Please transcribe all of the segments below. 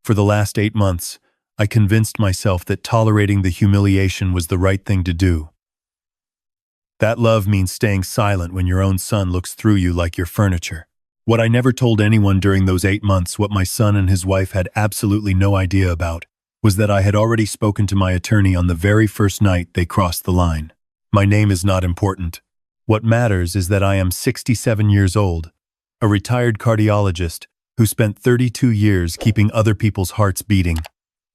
For the last 8 months, I convinced myself that tolerating the humiliation was the right thing to do. That love means staying silent when your own son looks through you like your furniture. What I never told anyone during those 8 months, what my son and his wife had absolutely no idea about, was that I had already spoken to my attorney on the very first night they crossed the line. My name is not important. What matters is that I am 67 years old, a retired cardiologist who spent 32 years keeping other people's hearts beating,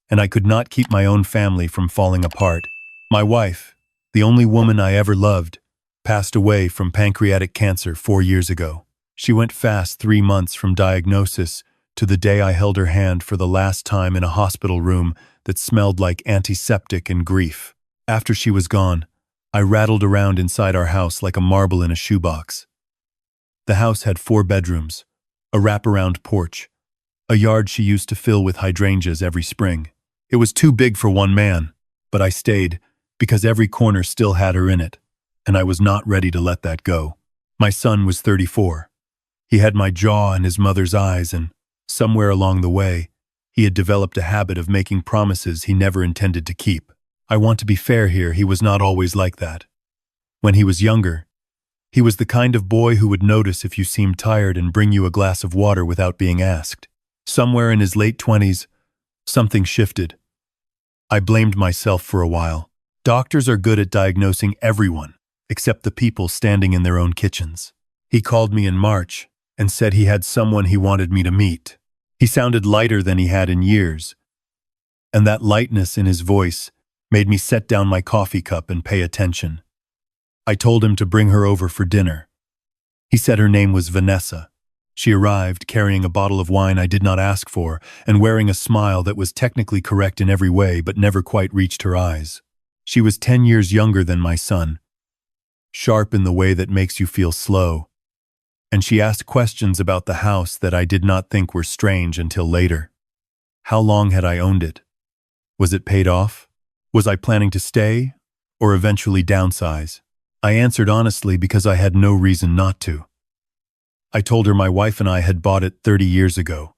and I could not keep my own family from falling apart. My wife, the only woman I ever loved, passed away from pancreatic cancer 4 years ago. She went fast 3 months from diagnosis to the day I held her hand for the last time in a hospital room that smelled like antiseptic and grief. After she was gone, I rattled around inside our house like a marble in a shoebox. The house had 4 bedrooms, a wraparound porch, a yard she used to fill with hydrangeas every spring. It was too big for one man, but I stayed because every corner still had her in it, and I was not ready to let that go. My son was 34. He had my jaw and his mother's eyes, and somewhere along the way, he had developed a habit of making promises he never intended to keep. I want to be fair here, he was not always like that. When he was younger, he was the kind of boy who would notice if you seemed tired and bring you a glass of water without being asked. Somewhere in his late 20s, something shifted. I blamed myself for a while. Doctors are good at diagnosing everyone, except the people standing in their own kitchens. He called me in March and said he had someone he wanted me to meet. He sounded lighter than he had in years, and that lightness in his voice made me set down my coffee cup and pay attention. I told him to bring her over for dinner. He said her name was Vanessa. She arrived carrying a bottle of wine I did not ask for and wearing a smile that was technically correct in every way but never quite reached her eyes. She was 10 years younger than my son, sharp in the way that makes you feel slow, and she asked questions about the house that I did not think were strange until later. How long had I owned it? Was it paid off? Was I planning to stay or eventually downsize? I answered honestly because I had no reason not to. I told her my wife and I had bought it 30 years ago,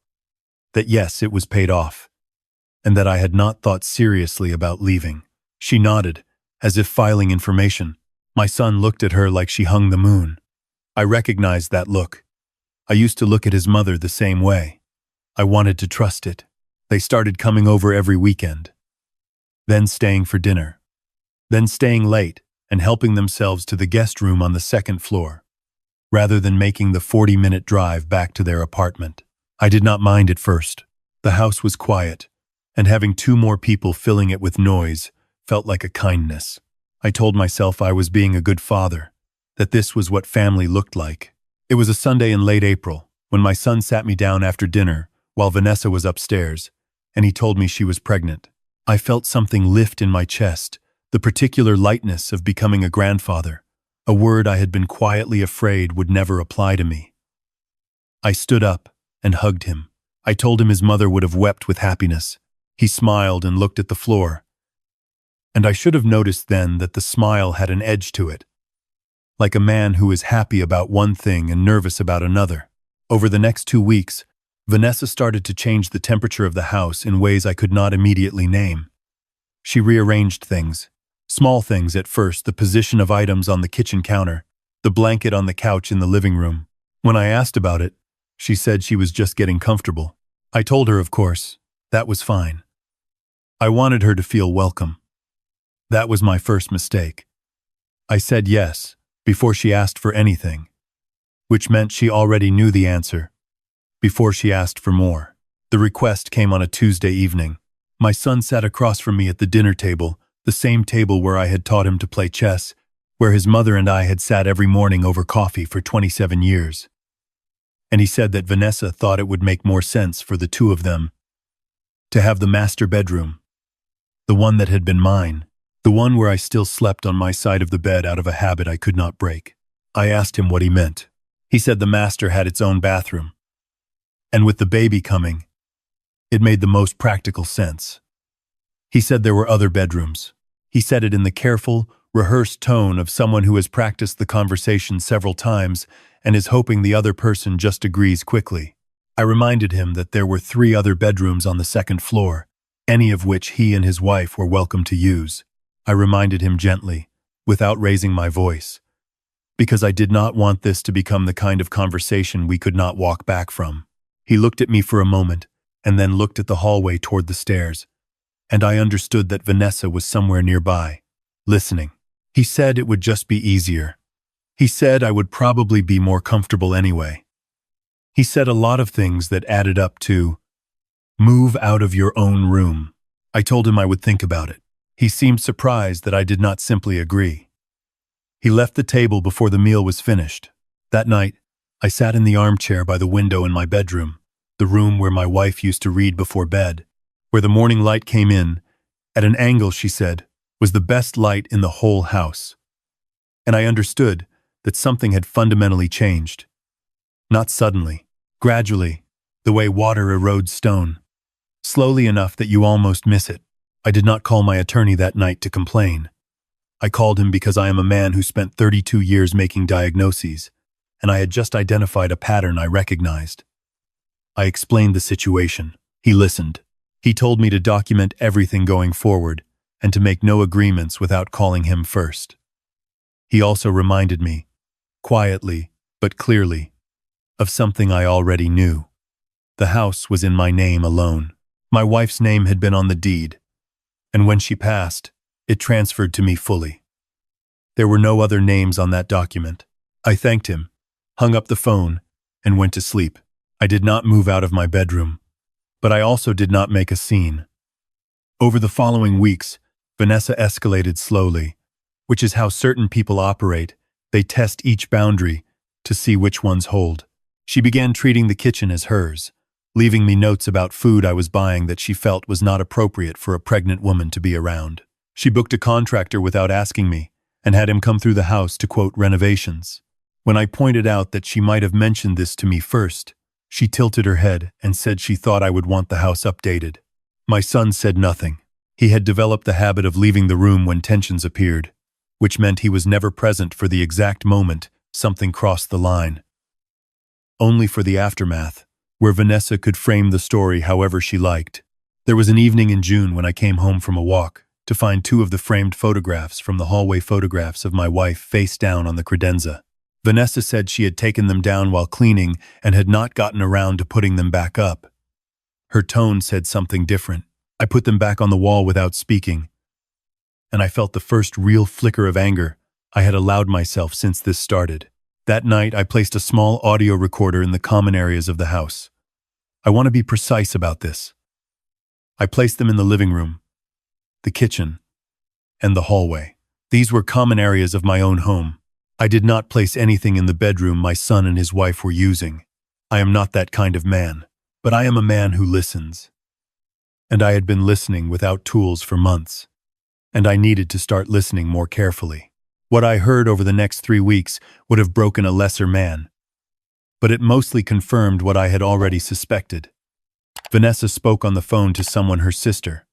that yes, it was paid off, and that I had not thought seriously about leaving. She nodded, as if filing information. My son looked at her like she hung the moon. I recognized that look. I used to look at his mother the same way. I wanted to trust it. They started coming over every weekend, then staying for dinner, then staying late and helping themselves to the guest room on the 2nd floor, rather than making the 40-minute drive back to their apartment. I did not mind at first. The house was quiet, and having 2 more people filling it with noise felt like a kindness. I told myself I was being a good father, that this was what family looked like. It was a Sunday in late April, when my son sat me down after dinner while Vanessa was upstairs, and he told me she was pregnant. I felt something lift in my chest, the particular lightness of becoming a grandfather, a word I had been quietly afraid would never apply to me. I stood up and hugged him. I told him his mother would have wept with happiness. He smiled and looked at the floor, and I should have noticed then that the smile had an edge to it, like a man who is happy about one thing and nervous about another. Over the next 2 weeks, Vanessa started to change the temperature of the house in ways I could not immediately name. She rearranged things. Small things at first, the position of items on the kitchen counter, the blanket on the couch in the living room. When I asked about it, she said she was just getting comfortable. I told her, of course, that was fine. I wanted her to feel welcome. That was my first mistake. I said yes before she asked for anything, which meant she already knew the answer before she asked for more. The request came on a Tuesday evening. My son sat across from me at the dinner table, the same table where I had taught him to play chess, where his mother and I had sat every morning over coffee for 27 years. And he said that Vanessa thought it would make more sense for the 2 of them to have the master bedroom, the one that had been mine, the one where I still slept on my side of the bed out of a habit I could not break. I asked him what he meant. He said the master had its own bathroom, and with the baby coming, it made the most practical sense. He said there were other bedrooms. He said it in the careful, rehearsed tone of someone who has practiced the conversation several times and is hoping the other person just agrees quickly. I reminded him that there were 3 other bedrooms on the second floor, any of which he and his wife were welcome to use. I reminded him gently, without raising my voice, because I did not want this to become the kind of conversation we could not walk back from. He looked at me for a moment, and then looked at the hallway toward the stairs, and I understood that Vanessa was somewhere nearby, listening. He said it would just be easier. He said I would probably be more comfortable anyway. He said a lot of things that added up to, move out of your own room. I told him I would think about it. He seemed surprised that I did not simply agree. He left the table before the meal was finished. That night, I sat in the armchair by the window in my bedroom, the room where my wife used to read before bed, where the morning light came in, at an angle, she said, was the best light in the whole house. And I understood that something had fundamentally changed. Not suddenly, gradually, the way water erodes stone. Slowly enough that you almost miss it. I did not call my attorney that night to complain. I called him because I am a man who spent 32 years making diagnoses, and I had just identified a pattern I recognized. I explained the situation. He listened. He told me to document everything going forward and to make no agreements without calling him first. He also reminded me, quietly but clearly, of something I already knew. The house was in my name alone. My wife's name had been on the deed, and when she passed, it transferred to me fully. There were no other names on that document. I thanked him, hung up the phone, and went to sleep. I did not move out of my bedroom, but I also did not make a scene. Over the following weeks, Vanessa escalated slowly, which is how certain people operate. They test each boundary to see which ones hold. She began treating the kitchen as hers, leaving me notes about food I was buying that she felt was not appropriate for a pregnant woman to be around. She booked a contractor without asking me and had him come through the house to quote renovations. When I pointed out that she might have mentioned this to me first, she tilted her head and said she thought I would want the house updated. My son said nothing. He had developed the habit of leaving the room when tensions appeared, which meant he was never present for the exact moment something crossed the line. Only for the aftermath, where Vanessa could frame the story however she liked. There was an evening in June when I came home from a walk to find 2 of the framed photographs from the hallway photographs of my wife face down on the credenza. Vanessa said she had taken them down while cleaning and had not gotten around to putting them back up. Her tone said something different. I put them back on the wall without speaking, and I felt the first real flicker of anger I had allowed myself since this started. That night, I placed a small audio recorder in the common areas of the house. I want to be precise about this. I placed them in the living room, the kitchen, and the hallway. These were common areas of my own home. I did not place anything in the bedroom my son and his wife were using. I am not that kind of man, but I am a man who listens. And I had been listening without tools for months, and I needed to start listening more carefully. What I heard over the next 3 weeks would have broken a lesser man, but it mostly confirmed what I had already suspected. Vanessa spoke on the phone to someone, her sister.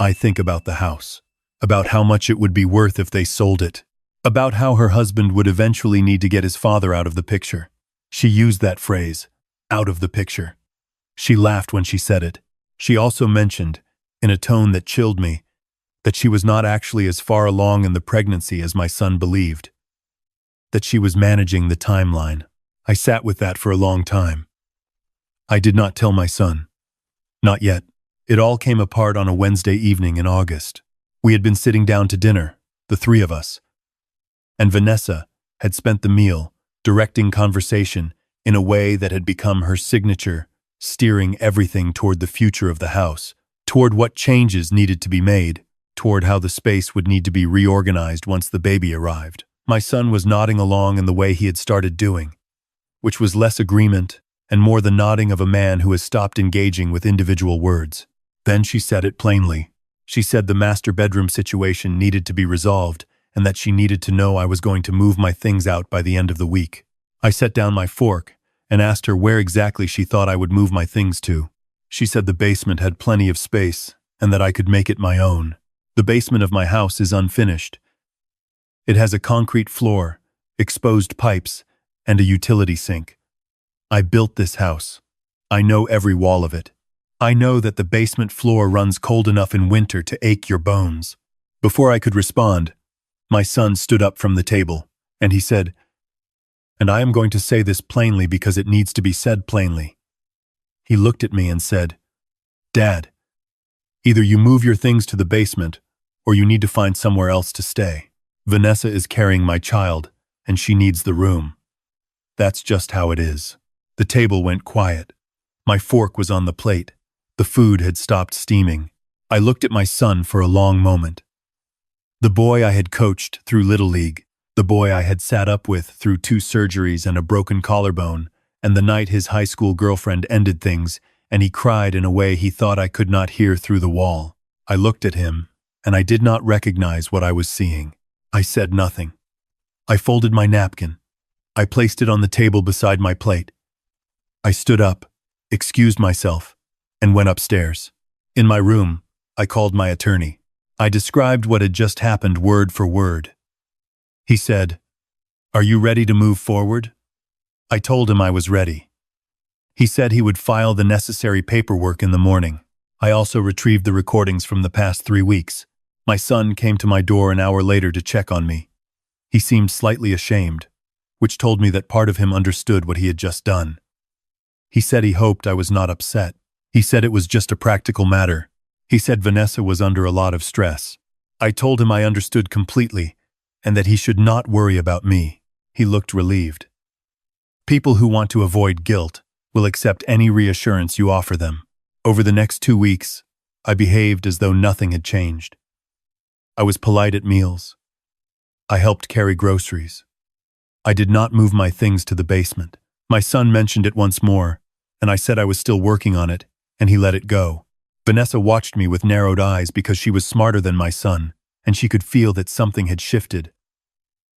I think about the house, about how much it would be worth if they sold it, about how her husband would eventually need to get his father out of the picture. She used that phrase, out of the picture. She laughed when she said it. She also mentioned, in a tone that chilled me, that she was not actually as far along in the pregnancy as my son believed, that she was managing the timeline. I sat with that for a long time. I did not tell my son. Not yet. It all came apart on a Wednesday evening in August. We had been sitting down to dinner, the 3 of us, and Vanessa had spent the meal directing conversation in a way that had become her signature, steering everything toward the future of the house, toward what changes needed to be made, toward how the space would need to be reorganized once the baby arrived. My son was nodding along in the way he had started doing, which was less agreement and more the nodding of a man who has stopped engaging with individual words. Then she said it plainly. She said the master bedroom situation needed to be resolved and that she needed to know I was going to move my things out by the end of the week. I set down my fork and asked her where exactly she thought I would move my things to. She said the basement had plenty of space and that I could make it my own. The basement of my house is unfinished. It has a concrete floor, exposed pipes, and a utility sink. I built this house. I know every wall of it. I know that the basement floor runs cold enough in winter to ache your bones." Before I could respond, my son stood up from the table, and he said, "And I am going to say this plainly because it needs to be said plainly." He looked at me and said, "Dad, either you move your things to the basement, or you need to find somewhere else to stay. Vanessa is carrying my child, and she needs the room. That's just how it is." The table went quiet. My fork was on the plate. The food had stopped steaming. I looked at my son for a long moment. The boy I had coached through Little League, the boy I had sat up with through 2 surgeries and a broken collarbone, and the night his high school girlfriend ended things, and he cried in a way he thought I could not hear through the wall. I looked at him, and I did not recognize what I was seeing. I said nothing. I folded my napkin. I placed it on the table beside my plate. I stood up, excused myself, and went upstairs. In my room, I called my attorney. I described what had just happened word for word. He said, "Are you ready to move forward?" I told him I was ready. He said he would file the necessary paperwork in the morning. I also retrieved the recordings from the past 3 weeks. My son came to my door an hour later to check on me. He seemed slightly ashamed, which told me that part of him understood what he had just done. He said he hoped I was not upset. He said it was just a practical matter. He said Vanessa was under a lot of stress. I told him I understood completely, and that he should not worry about me. He looked relieved. People who want to avoid guilt will accept any reassurance you offer them. Over the next 2 weeks, I behaved as though nothing had changed. I was polite at meals. I helped carry groceries. I did not move my things to the basement. My son mentioned it once more, and I said I was still working on it, and he let it go. Vanessa watched me with narrowed eyes because she was smarter than my son, and she could feel that something had shifted.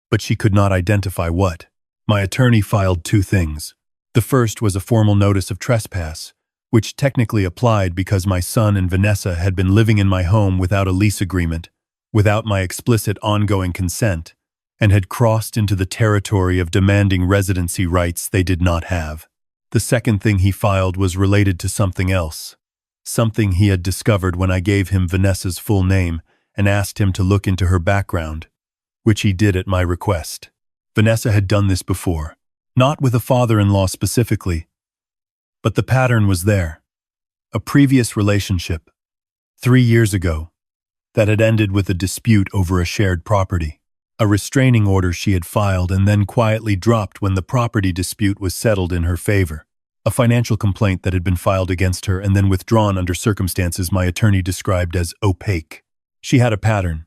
But she could not identify what. My attorney filed 2 things. The first was a formal notice of trespass, which technically applied because my son and Vanessa had been living in my home without a lease agreement, without my explicit ongoing consent, and had crossed into the territory of demanding residency rights they did not have. The second thing he filed was related to something else, something he had discovered when I gave him Vanessa's full name and asked him to look into her background, which he did at my request. Vanessa had done this before, not with a father-in-law specifically, but the pattern was there. A previous relationship, 3 years ago, that had ended with a dispute over a shared property. A restraining order she had filed and then quietly dropped when the property dispute was settled in her favor. A financial complaint that had been filed against her and then withdrawn under circumstances my attorney described as opaque. She had a pattern.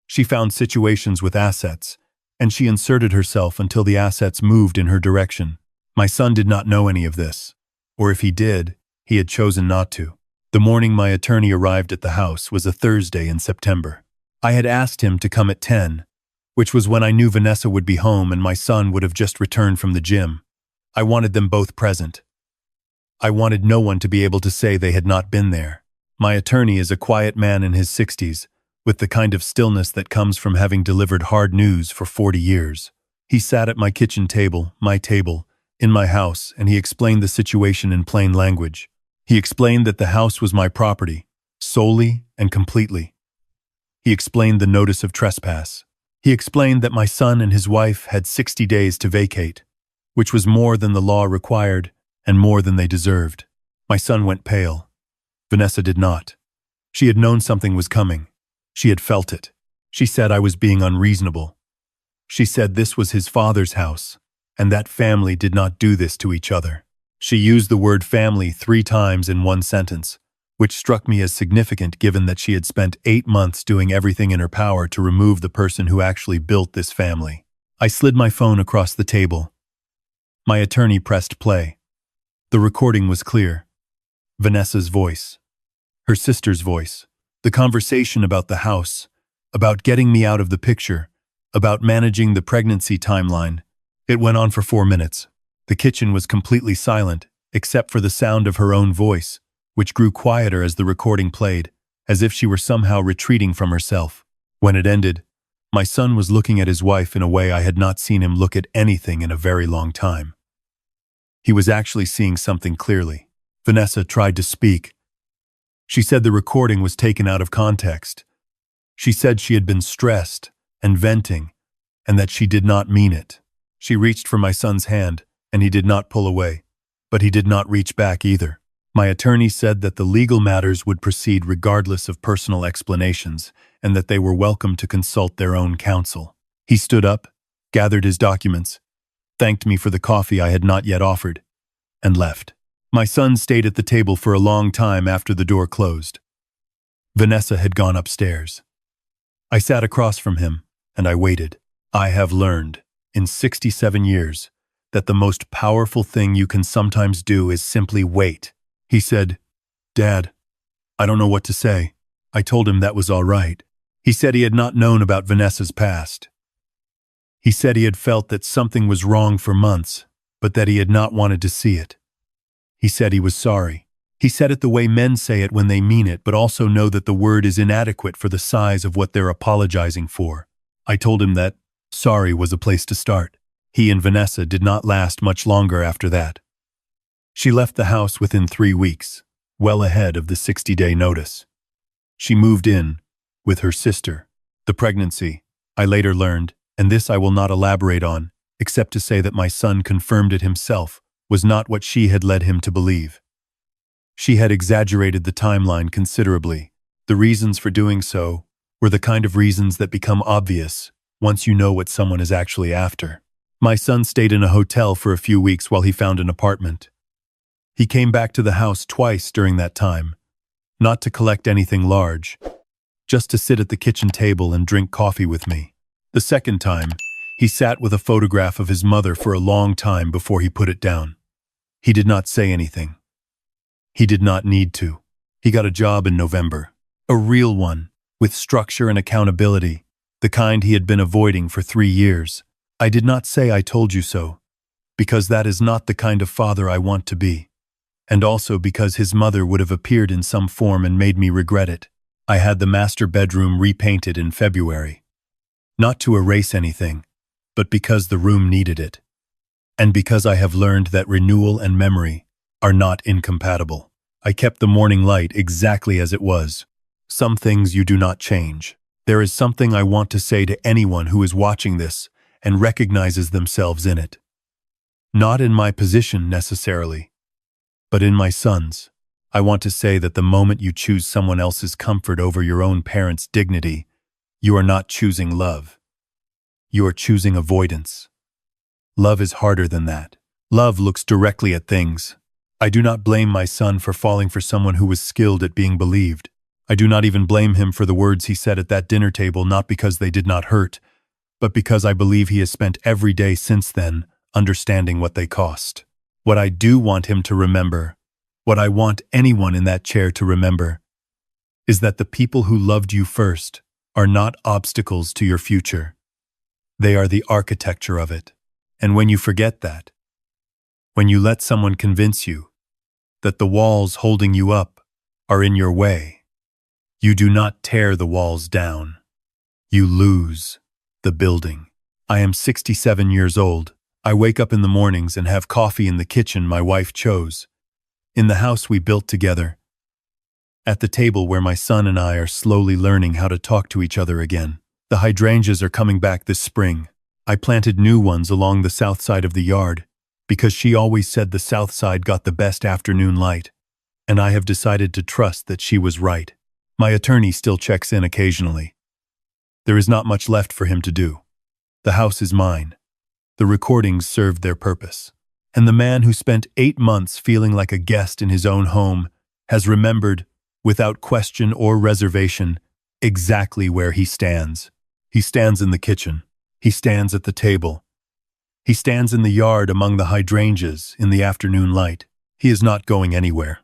She found situations with assets, and she inserted herself until the assets moved in her direction. My son did not know any of this, or if he did, he had chosen not to. The morning my attorney arrived at the house was a Thursday in September. I had asked him to come at 10, which was when I knew Vanessa would be home and my son would have just returned from the gym. I wanted them both present. I wanted no one to be able to say they had not been there. My attorney is a quiet man in his 60s, with the kind of stillness that comes from having delivered hard news for 40 years. He sat at my kitchen table, my table, in my house, and he explained the situation in plain language. He explained that the house was my property, solely and completely. He explained the notice of trespass. He explained that my son and his wife had 60 days to vacate, which was more than the law required and more than they deserved. My son went pale. Vanessa did not. She had known something was coming. She had felt it. She said I was being unreasonable. She said this was his father's house, and that family did not do this to each other. She used the word family 3 times in one sentence, which struck me as significant given that she had spent 8 months doing everything in her power to remove the person who actually built this family. I slid my phone across the table. My attorney pressed play. The recording was clear. Vanessa's voice. Her sister's voice. The conversation about the house, about getting me out of the picture, about managing the pregnancy timeline. It went on for 4 minutes. The kitchen was completely silent, except for the sound of her own voice, which grew quieter as the recording played, as if she were somehow retreating from herself. When it ended, my son was looking at his wife in a way I had not seen him look at anything in a very long time. He was actually seeing something clearly. Vanessa tried to speak. She said the recording was taken out of context. She said she had been stressed and venting, and that she did not mean it. She reached for my son's hand, and he did not pull away, but he did not reach back either. My attorney said that the legal matters would proceed regardless of personal explanations, and that they were welcome to consult their own counsel. He stood up, gathered his documents, thanked me for the coffee I had not yet offered, and left. My son stayed at the table for a long time after the door closed. Vanessa had gone upstairs. I sat across from him, and I waited. I have learned, in 67 years, that the most powerful thing you can sometimes do is simply wait. He said, "Dad, I don't know what to say." I told him that was all right. He said he had not known about Vanessa's past. He said he had felt that something was wrong for months, but that he had not wanted to see it. He said he was sorry. He said it the way men say it when they mean it, but also know that the word is inadequate for the size of what they're apologizing for. I told him that sorry was a place to start. He and Vanessa did not last much longer after that. She left the house within 3 weeks, well ahead of the 60-day notice. She moved in with her sister. The pregnancy, I later learned, and this I will not elaborate on, except to say that my son confirmed it himself, was not what she had led him to believe. She had exaggerated the timeline considerably. The reasons for doing so were the kind of reasons that become obvious once you know what someone is actually after. My son stayed in a hotel for a few weeks while he found an apartment. He came back to the house twice during that time, not to collect anything large, just to sit at the kitchen table and drink coffee with me. The second time, he sat with a photograph of his mother for a long time before he put it down. He did not say anything. He did not need to. He got a job in November, a real one, with structure and accountability, the kind he had been avoiding for 3 years. I did not say I told you so, because that is not the kind of father I want to be, and also because his mother would have appeared in some form and made me regret it. I had the master bedroom repainted in February, not to erase anything, but because the room needed it, and because I have learned that renewal and memory are not incompatible. I kept the morning light exactly as it was. Some things you do not change. There is something I want to say to anyone who is watching this and recognizes themselves in it. Not in my position necessarily, but in my son's. I want to say that the moment you choose someone else's comfort over your own parents' dignity, you are not choosing love. You are choosing avoidance. Love is harder than that. Love looks directly at things. I do not blame my son for falling for someone who was skilled at being believed. I do not even blame him for the words he said at that dinner table, not because they did not hurt, but because I believe he has spent every day since then understanding what they cost. What I do want him to remember, what I want anyone in that chair to remember, is that the people who loved you first are not obstacles to your future. They are the architecture of it. And when you forget that, when you let someone convince you that the walls holding you up are in your way, you do not tear the walls down. You lose the building. I am 67 years old. I wake up in the mornings and have coffee in the kitchen my wife chose, in the house we built together, at the table where my son and I are slowly learning how to talk to each other again. The hydrangeas are coming back this spring. I planted new ones along the south side of the yard because she always said the south side got the best afternoon light, and I have decided to trust that she was right. My attorney still checks in occasionally. There is not much left for him to do. The house is mine. The recordings served their purpose. And the man who spent 8 months feeling like a guest in his own home has remembered, without question or reservation, exactly where he stands. He stands in the kitchen. He stands at the table. He stands in the yard among the hydrangeas in the afternoon light. He is not going anywhere.